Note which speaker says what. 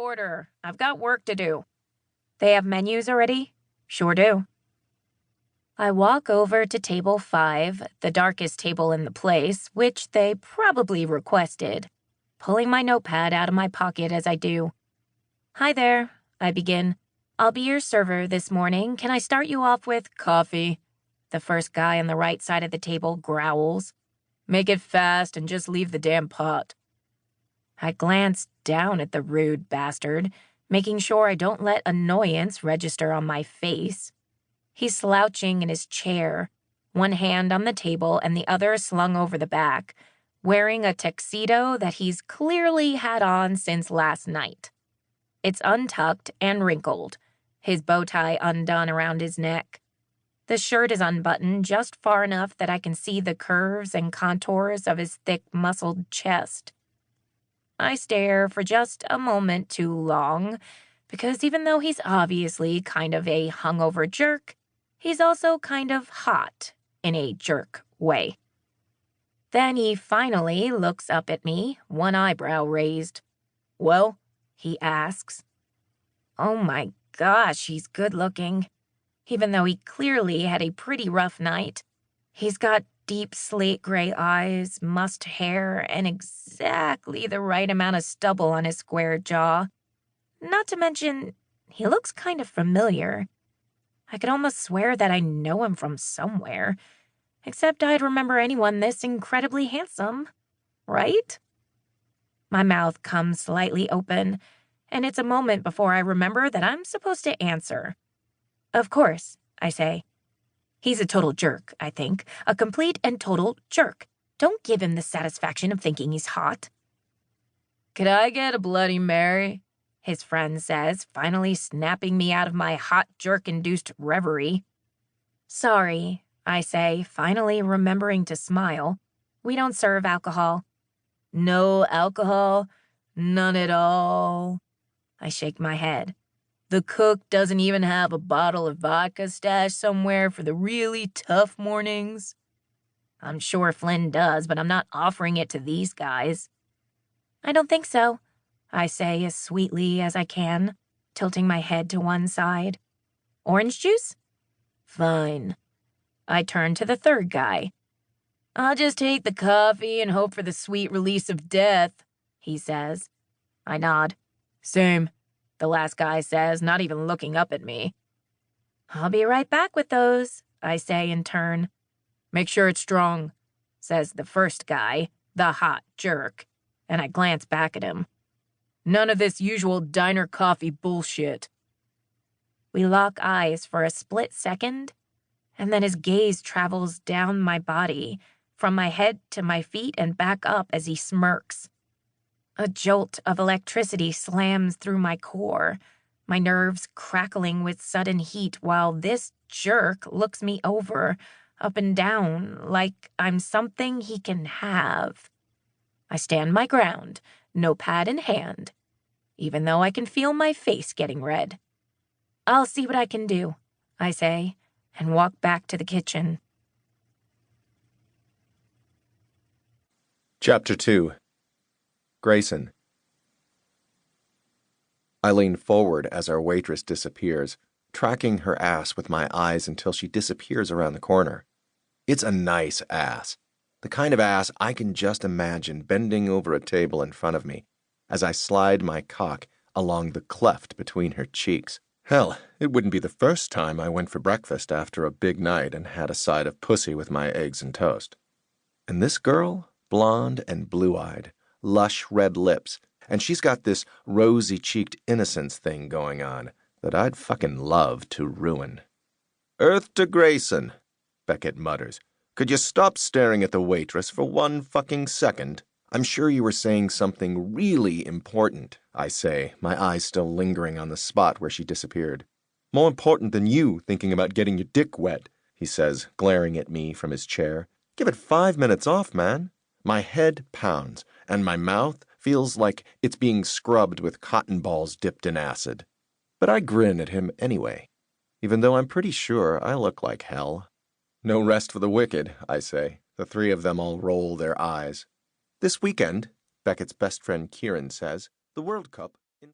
Speaker 1: order. I've got work to do. They have menus already? Sure do. I walk over to table 5, the darkest table in the place, which they probably requested, pulling my notepad out of my pocket as I do. Hi there, I begin. I'll be your server this morning. Can I start you off with coffee? The first guy on the right side of the table growls. Make it fast and just leave the damn pot. I glance down at the rude bastard, making sure I don't let annoyance register on my face. He's slouching in his chair, one hand on the table and the other slung over the back, wearing a tuxedo that he's clearly had on since last night. It's untucked and wrinkled, his bow tie undone around his neck. The shirt is unbuttoned just far enough that I can see the curves and contours of his thick, muscled chest. I stare for just a moment too long, because even though he's obviously kind of a hungover jerk, he's also kind of hot in a jerk way. Then he finally looks up at me, one eyebrow raised. Well, he asks. Oh my gosh, he's good looking. Even though he clearly had a pretty rough night, he's got deep slate gray eyes, mussed hair, and exactly the right amount of stubble on his square jaw. Not to mention, he looks kind of familiar. I could almost swear that I know him from somewhere, except I'd remember anyone this incredibly handsome, right? My mouth comes slightly open, and it's a moment before I remember that I'm supposed to answer. Of course, I say. He's a total jerk, I think. A complete and total jerk. Don't give him the satisfaction of thinking he's hot. Could I get a Bloody Mary? His friend says, finally snapping me out of my hot jerk-induced reverie. Sorry, I say, finally remembering to smile. We don't serve alcohol. No alcohol? None at all? I shake my head. The cook doesn't even have a bottle of vodka stashed somewhere for the really tough mornings? I'm sure Flynn does, but I'm not offering it to these guys. I don't think so, I say as sweetly as I can, tilting my head to one side. Orange juice? Fine. I turn to the third guy. I'll just take the coffee and hope for the sweet release of death, he says. I nod. Same, the last guy says, not even looking up at me. I'll be right back with those, I say in turn. Make sure it's strong, says the first guy, the hot jerk, and I glance back at him. None of this usual diner coffee bullshit. We lock eyes for a split second, and then his gaze travels down my body, from my head to my feet and back up as he smirks. A jolt of electricity slams through my core, my nerves crackling with sudden heat while this jerk looks me over, up and down, like I'm something he can have. I stand my ground, notepad in hand, even though I can feel my face getting red. I'll see what I can do, I say, and walk back to the kitchen.
Speaker 2: Chapter 2. Grayson. I lean forward as our waitress disappears, tracking her ass with my eyes until she disappears around the corner. It's a nice ass. The kind of ass I can just imagine bending over a table in front of me as I slide my cock along the cleft between her cheeks. Hell, it wouldn't be the first time I went for breakfast after a big night and had a side of pussy with my eggs and toast. And this girl, blonde and blue-eyed, lush red lips, and she's got this rosy-cheeked innocence thing going on that I'd fucking love to ruin. Earth to Grayson, Beckett mutters. Could you stop staring at the waitress for one fucking second? I'm sure you were saying something really important, I say, my eyes still lingering on the spot where she disappeared. More important than you thinking about getting your dick wet, he says, glaring at me from his chair. Give it 5 minutes off, man. My head pounds, and my mouth feels like it's being scrubbed with cotton balls dipped in acid. But I grin at him anyway, even though I'm pretty sure I look like hell. No rest for the wicked, I say. The three of them all roll their eyes. This weekend, Beckett's best friend Kieran says, the World Cup